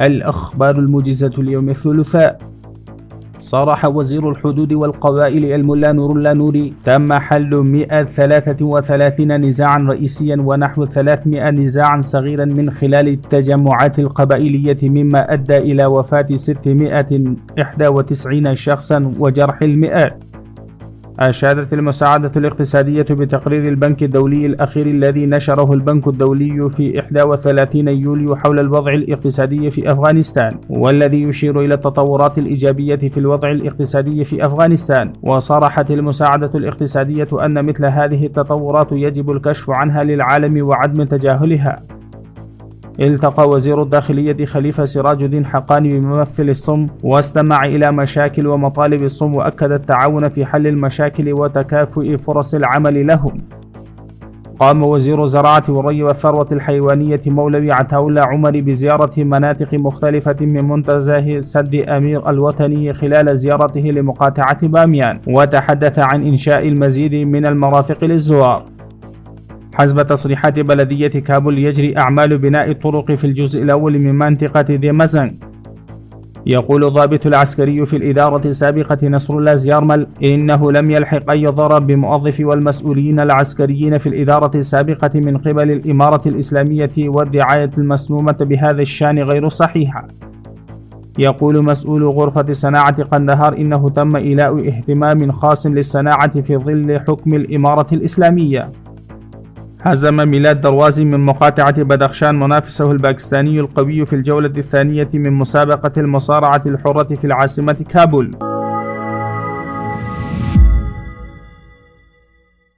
الأخبار الموجزة اليوم الثلاثاء. صرح وزير الحدود والقبائل الملا نور الله نوري تم حل 133 نزاعا رئيسيا ونحو 300 نزاعا صغيرا من خلال التجمعات القبائلية، مما أدى إلى وفاة 691 شخصا وجرح المئات. أشادت المساعدة الاقتصادية بتقرير البنك الدولي الأخير الذي نشره البنك الدولي في 31 يوليو حول الوضع الاقتصادي في أفغانستان، والذي يشير إلى التطورات الإيجابية في الوضع الاقتصادي في أفغانستان. وصرحت المساعدة الاقتصادية أن مثل هذه التطورات يجب الكشف عنها للعالم وعدم تجاهلها. التقى وزير الداخلية خليفة سراج الدين حقاني بممثل الصوم واستمع إلى مشاكل ومطالب الصوم، وأكد التعاون في حل المشاكل وتكافؤ فرص العمل لهم. قام وزير الزراعة والري والثروة الحيوانية مولوي عتاولة عمر بزيارة مناطق مختلفة من منتزه سد أمير الوطني خلال زيارته لمقاطعة باميان، وتحدث عن إنشاء المزيد من المرافق للزوار. حسب تصريحات بلدية كابول يجري أعمال بناء الطرق في الجزء الأول من منطقة ذي مزنغ. يقول الضابط العسكري في الإدارة السابقة نصر الله زيارمل إنه لم يلحق أي ضرر بموظف والمسؤولين العسكريين في الإدارة السابقة من قبل الإمارة الإسلامية، والدعاية المسمومة بهذا الشأن غير صحيحة. يقول مسؤول غرفة صناعة قندهار إنه تم إيلاء اهتمام خاص للصناعة في ظل حكم الإمارة الإسلامية. هزم ميلاد دروازي من مقاطعة بدخشان منافسه الباكستاني القوي في الجولة الثانية من مسابقة المصارعة الحرة في العاصمة كابول.